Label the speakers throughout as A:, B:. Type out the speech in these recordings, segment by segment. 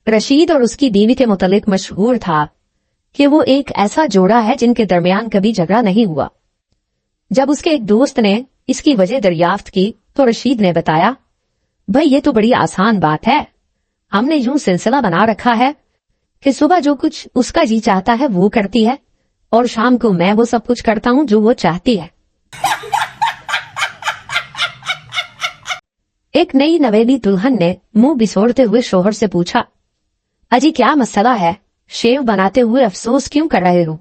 A: रशीद और उसकी बीवी के मुतालिक मशहूर था कि वो एक ऐसा जोड़ा है जिनके दरमियान कभी झगड़ा नहीं हुआ। जब उसके एक दोस्त ने इसकी वजह दरियाफ्त की तो रशीद ने बताया, भाई ये तो बड़ी आसान बात है, हमने यूं सिलसिला बना रखा है कि सुबह जो कुछ उसका जी चाहता है वो करती है और शाम को मैं वो सब कुछ करता हूं जो वो चाहती है। एक नई नवेली दुल्हन ने मुंह बिसोड़ते हुए शोहर से पूछा, अजी क्या मसला है, शेव बनाते हुए अफसोस क्यों कर रहे हो?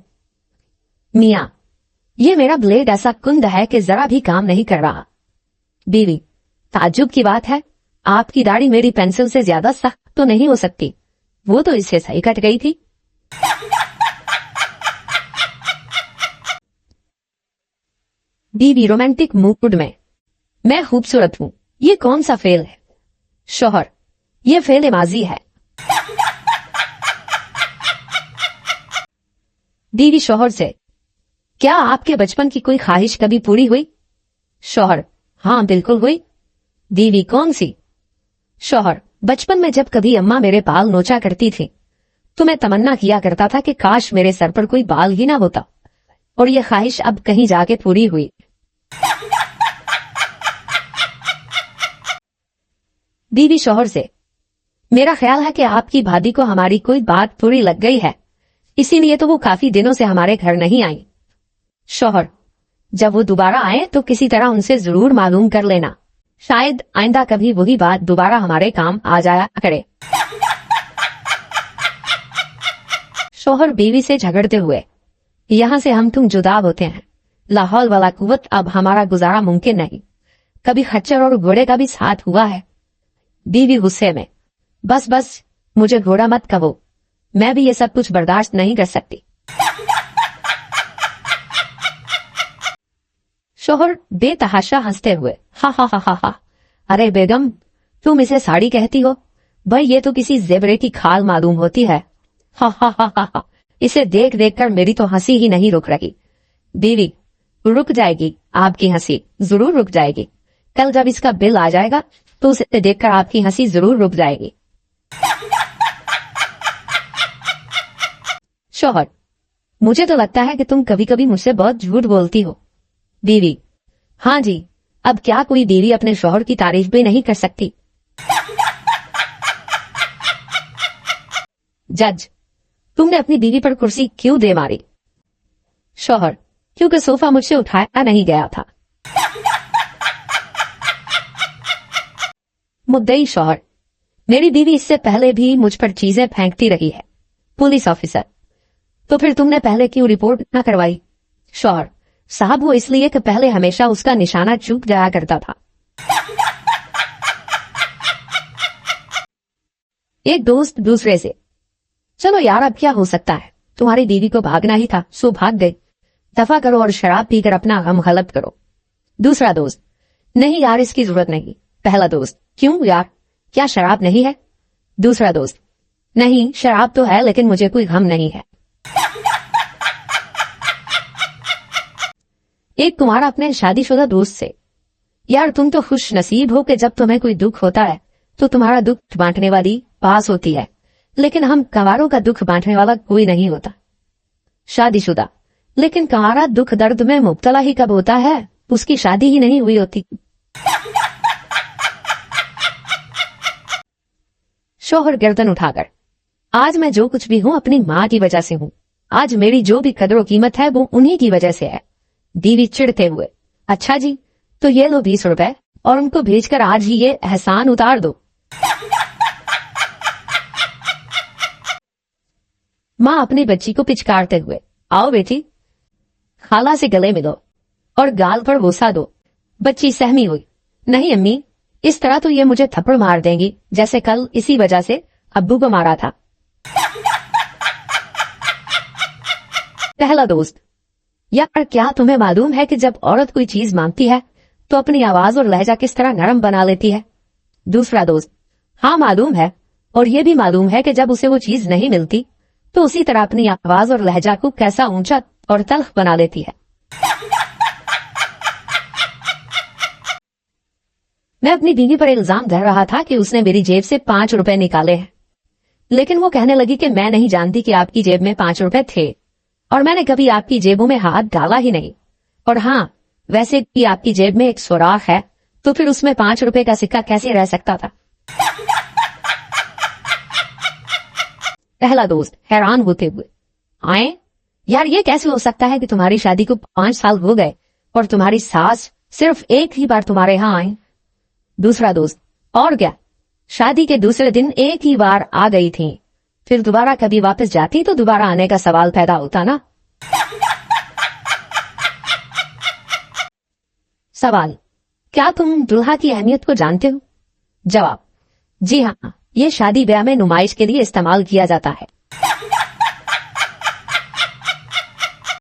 A: मियां, ये मेरा ब्लेड ऐसा कुंद है कि जरा भी काम नहीं कर रहा। बीवी, ताज्जुब की बात है, आपकी दाढ़ी मेरी पेंसिल से ज्यादा सख्त तो नहीं हो सकती, वो तो इससे सही कट गई थी। बीवी रोमांटिक मूड में, मैं खूबसूरत हूं, ये कौन सा फेल है? शौहर, ये फेल माजी है। बीवी शौहर से, क्या आपके बचपन की कोई ख्वाहिश कभी पूरी हुई? शौहर, हाँ बिल्कुल हुई। बीवी, कौन सी? शौहर, बचपन में जब कभी अम्मा मेरे बाल नोचा करती थी तो मैं तमन्ना किया करता था कि काश मेरे सर पर कोई बाल ही ना होता, और यह ख्वाहिश अब कहीं जाके पूरी हुई। बीवी शौहर से, मेरा ख्याल है कि आपकी भाभी को हमारी कोई बात बुरी लग गई है, इसीलिए तो वो काफी दिनों से हमारे घर नहीं आई। शौहर, जब वो दोबारा आए तो किसी तरह उनसे जरूर मालूम कर लेना, शायद आइंदा कभी वही बात दोबारा हमारे काम आ जाया करे। शौहर बीवी से झगड़ते हुए, यहाँ से हम तुम जुदा होते हैं, लाहौल वाला कुव्वत, अब हमारा गुजारा मुमकिन नहीं, कभी खच्चर और घोड़े का भी साथ हुआ है। बीवी गुस्से में, बस बस मुझे घोड़ा मत कहो, मैं भी ये सब कुछ बर्दाश्त नहीं कर सकती। शौहर बेतहाशा हंसते हुए, हा हा हा हा हा, अरे बेगम तुम इसे साड़ी कहती हो, भाई ये तो किसी जेबरे की खाल मालूम होती है, हा हा हा हा हा, इसे देख देख कर मेरी तो हंसी ही नहीं रुक रही। बीवी, रुक जाएगी, आपकी हंसी जरूर रुक जाएगी, कल जब इसका बिल आ जाएगा तो उसे देखकर आपकी हंसी जरूर रुक जाएगी। शौहर, मुझे तो लगता है कि तुम कभी कभी मुझसे बहुत झूठ बोलती हो। बीवी, हाँ जी, अब क्या कोई बीवी अपने शौहर की तारीफ भी नहीं कर सकती? जज, तुमने अपनी बीवी पर कुर्सी क्यों दे मारी? शौहर, क्योंकि सोफा मुझसे उठाया नहीं गया था। मुद्दई शौहर, मेरी बीवी इससे पहले भी मुझ पर चीजें फेंकती रही है। पुलिस ऑफिसर, तो फिर तुमने पहले क्यों रिपोर्ट न करवाई? शौहर, साहब वो इसलिए कि पहले हमेशा उसका निशाना चूक जाया करता था। एक दोस्त दूसरे से, चलो यार अब क्या हो सकता है, तुम्हारी बीवी को भागना ही था सो भाग गई, दफा करो और शराब पीकर अपना गम खलत करो। दूसरा दोस्त, नहीं यार इसकी जरूरत नहीं। पहला दोस्त, क्यों यार, क्या शराब नहीं है? दूसरा दोस्त, नहीं शराब तो है लेकिन मुझे कोई गम नहीं है। एक तुम्हारा अपने शादीशुदा दोस्त से, यार तुम तो खुश नसीब हो कि जब तुम्हें कोई दुख होता है तो तुम्हारा दुख बांटने वाली पास होती है, लेकिन हम कंवारों का दुख बांटने वाला कोई नहीं होता। शादीशुदा, लेकिन कंवारा दुख दर्द में मुब्तला ही कब होता है, उसकी शादी ही नहीं हुई होती। शौहर गर्दन उठाकर, आज मैं जो कुछ भी हूं अपनी माँ की वजह से हूं, आज मेरी जो भी कदर कीमत है वो उन्हीं की वजह से है। बीवी चिढ़ते हुए, अच्छा जी तो ये लो 20 रुपए और उनको भेजकर आज ही ये एहसान उतार दो। माँ अपनी बच्ची को पिचकारते हुए, आओ बेटी खाला से गले मिलो और गाल पर बोसा दो। बच्ची सहमी हुई, नहीं अम्मी, इस तरह तो ये मुझे थप्पड़ मार देंगी जैसे कल इसी वजह से अब्बू को मारा था। पहला दोस्त, यार क्या तुम्हें मालूम है कि जब औरत कोई चीज मांगती है तो अपनी आवाज और लहजा किस तरह नरम बना लेती है? दूसरा दोस्त, हाँ मालूम है, और ये भी मालूम है कि जब उसे वो चीज नहीं मिलती तो उसी तरह अपनी आवाज और लहजा को कैसा ऊंचा और तल्ख बना लेती है। मैं अपनी बीवी पर इल्जाम धर रहा था कि उसने मेरी जेब से 5 रुपए निकाले हैं। लेकिन वो कहने लगी कि मैं नहीं जानती कि आपकी जेब में 5 रुपए थे और मैंने कभी आपकी जेबों में हाथ डाला ही नहीं। और हाँ, वैसे भी आपकी जेब में एक सुराख है, तो फिर उसमें 5 रुपए का सिक्का कैसे रह सकता था? पहला दोस्त हैरान होते हुए, आए यार, ये कैसे हो सकता है कि तुम्हारी शादी को 5 साल हो गए और तुम्हारी सास सिर्फ एक ही बार तुम्हारे यहाँ आई? दूसरा दोस्त, और क्या, शादी के दूसरे दिन एक ही बार आ गई थी, फिर दोबारा कभी वापस जाती तो दोबारा आने का सवाल पैदा होता ना। सवाल, क्या तुम दुल्हा की अहमियत को जानते हो? जवाब, जी हाँ, ये शादी ब्याह में नुमाइश के लिए इस्तेमाल किया जाता है।